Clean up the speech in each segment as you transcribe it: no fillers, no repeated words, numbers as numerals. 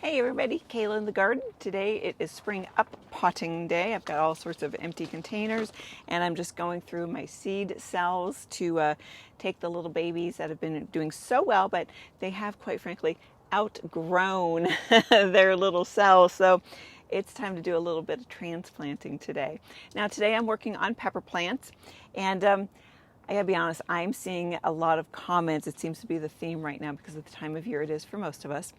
Hey everybody, Kayla in the garden. Today it is spring up potting day. I've got all sorts of empty containers and I'm just going through my seed cells to take the little babies that have been doing so well, but they have quite frankly outgrown their little cells. So it's time to do a little bit of transplanting today. Now today I'm working on pepper plants and I gotta be honest, I'm seeing a lot of comments. It seems to be the theme right now because of the time of year it is for most of us.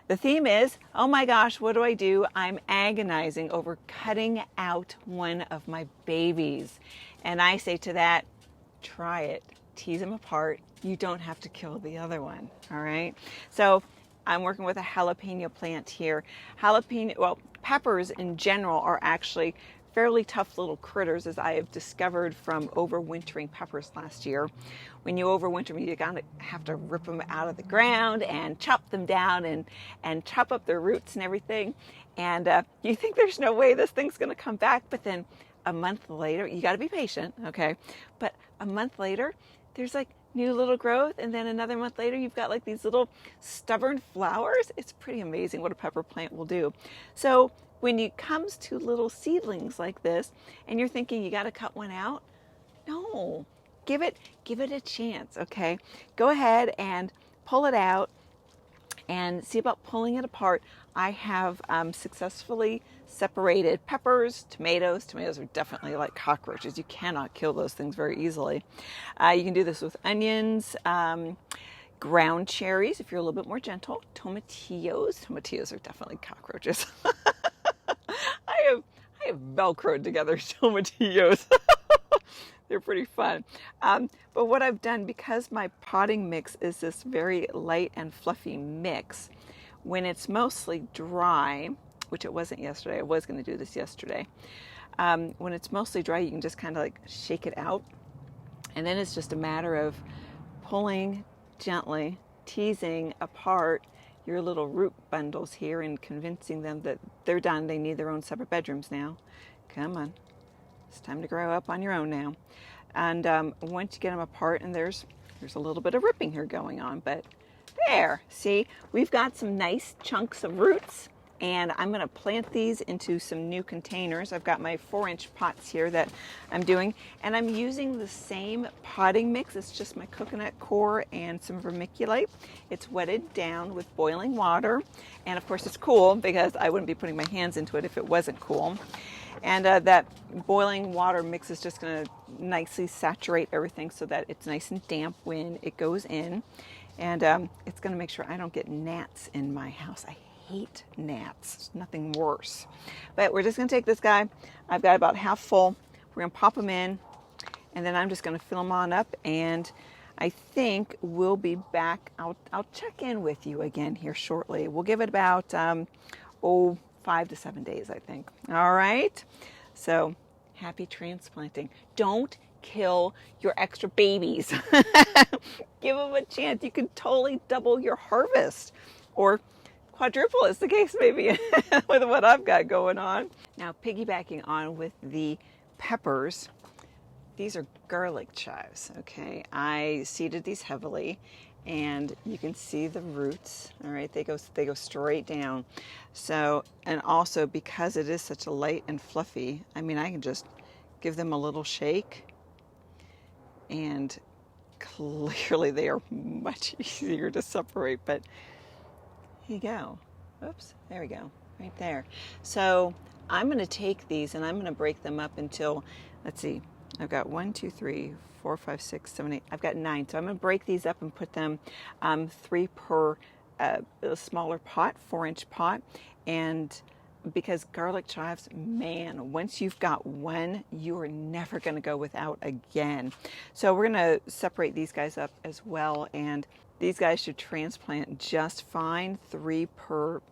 The theme is, oh my gosh, what do? I'm agonizing over cutting out one of my babies. And I say to that, try it. Tease them apart. You don't have to kill the other one, all right? So I'm working with a jalapeno plant here. Peppers in general are actually fairly tough little critters, as I have discovered from overwintering peppers last year. When you overwinter them, you gotta have to rip them out of the ground and chop them down and chop up their roots and everything. And you think there's no way this thing's gonna come back, but then a month later, you gotta be patient, okay? But a month later, there's like new little growth, and then another month later, you've got like these little stubborn flowers. It's pretty amazing what a pepper plant will do. So when it comes to little seedlings like this, and you're thinking you got to cut one out, no, give it a chance. Okay, go ahead and pull it out and see about pulling it apart. I have successfully separated peppers, tomatoes. Tomatoes are definitely like cockroaches. You cannot kill those things very easily. You can do this with onions. Ground cherries, if you're a little bit more gentle. Tomatillos. Tomatillos are definitely cockroaches. I have Velcroed together tomatillos. They're pretty fun. But what I've done, because my potting mix is this very light and fluffy mix, when it's mostly dry, which it wasn't yesterday, I was going to do this yesterday. When it's mostly dry, you can just kind of like shake it out. And then it's just a matter of pulling gently, teasing apart your little root bundles here and convincing them that they're done. They need their own separate bedrooms now. Come on. It's time to grow up on your own now. And once you get them apart, and there's a little bit of ripping here going on, but there, see, we've got some nice chunks of roots, and I'm going to plant these into some new containers. I've got my 4-inch pots here that I'm doing, and I'm using the same potting mix. It's just my coconut coir and some vermiculite. It's wetted down with boiling water, and of course it's cool because I wouldn't be putting my hands into it if it wasn't cool. And that boiling water mix is just going to nicely saturate everything so that it's nice and damp when it goes in. And it's going to make sure I don't get gnats in my house. I hate gnats. There's nothing worse. But we're just going to take this guy. I've got about half full. We're going to pop them in. And then I'm just going to fill them on up. And I think we'll be back. I'll check in with you again here shortly. We'll give it about 5 to 7 days, I think. All right. So happy transplanting. Don't kill your extra babies. Give them a chance. You can totally double your harvest, or quadruple as the case may be with what I've got going on. Now, piggybacking on with the peppers, these are garlic chives, okay? I seeded these heavily, and you can see the roots, all right? They go straight down. So, and also because it is such a light and fluffy, I mean, I can just give them a little shake, and clearly they are much easier to separate, but here you go. Oops, there we go, right there. So I'm going to take these and I'm going to break them up until, let's see, I've got 1, 2, 3, 4, 5, 6, 7, 8. I've got 9. So I'm going to break these up and put them 3 per a smaller pot, 4-inch pot. And because garlic chives, man, once you've got one, you are never going to go without again. So we're going to separate these guys up as well. And these guys should transplant just fine, 3 per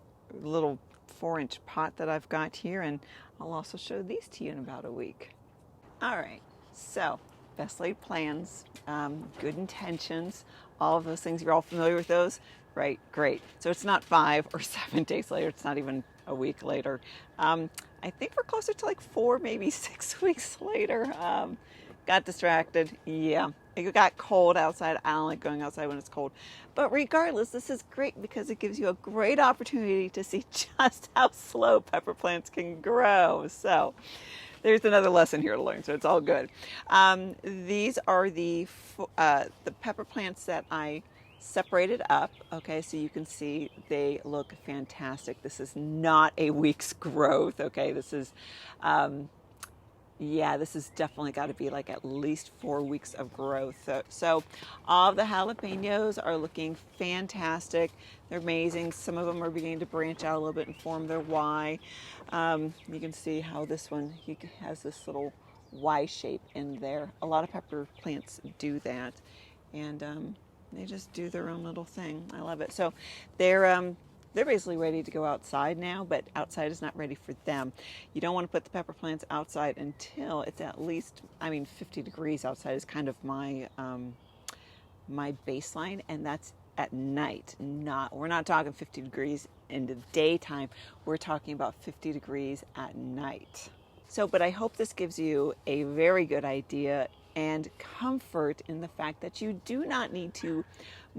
little 4-inch pot that I've got here. And I'll also show these to you in about a week. All right, so best laid plans, good intentions, all of those things. You're all familiar with those? Right, great. So it's not 5 or 7 days later. It's not even a week later. I think we're closer to like 4, maybe 6 weeks later. got distracted. Yeah, it got cold outside. I don't like going outside when it's cold. But regardless, this is great because it gives you a great opportunity to see just how slow pepper plants can grow. So there's another lesson here to learn, so it's all good. These are the pepper plants that I separated up. Okay, so you can see they look fantastic. This is not a week's growth. Okay, this is yeah, this has definitely got to be like at least 4 weeks of growth. So all of the jalapenos are looking fantastic. They're amazing. Some of them are beginning to branch out a little bit and form their Y. You can see how this one, he has this little Y shape in there. A lot of pepper plants do that. And they just do their own little thing. I love it. So they're basically ready to go outside now, but outside is not ready for them. You don't want to put the pepper plants outside until it's at least, 50 degrees outside is kind of my my baseline, and that's at night. We're not talking 50 degrees in the daytime. We're talking about 50 degrees at night. So, but I hope this gives you a very good idea and comfort in the fact that you do not need to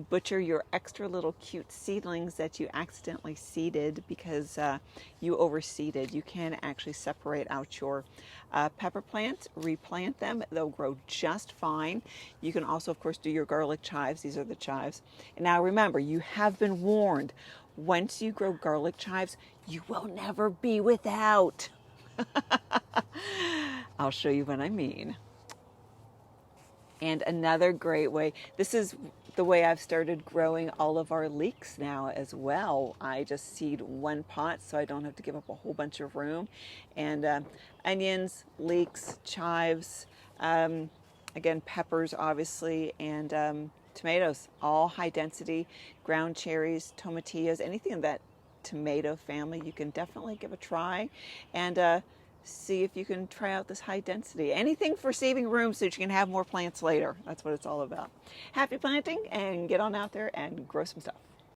butcher your extra little cute seedlings that you accidentally seeded because you overseeded. You can actually separate out your pepper plants, replant them. They'll grow just fine. You can also, of course, do your garlic chives. These are the chives. And now remember, you have been warned. Once you grow garlic chives, you will never be without. I'll show you what I mean. And another great way, this is the way I've started growing all of our leeks now as well. I just seed one pot so I don't have to give up a whole bunch of room. And onions, leeks, chives, again, peppers obviously, and tomatoes, all high density, ground cherries, tomatillos, anything in that tomato family, you can definitely give a try. And see if you can try out this high density. Anything for saving room so that you can have more plants later. That's what it's all about. Happy planting and get on out there and grow some stuff.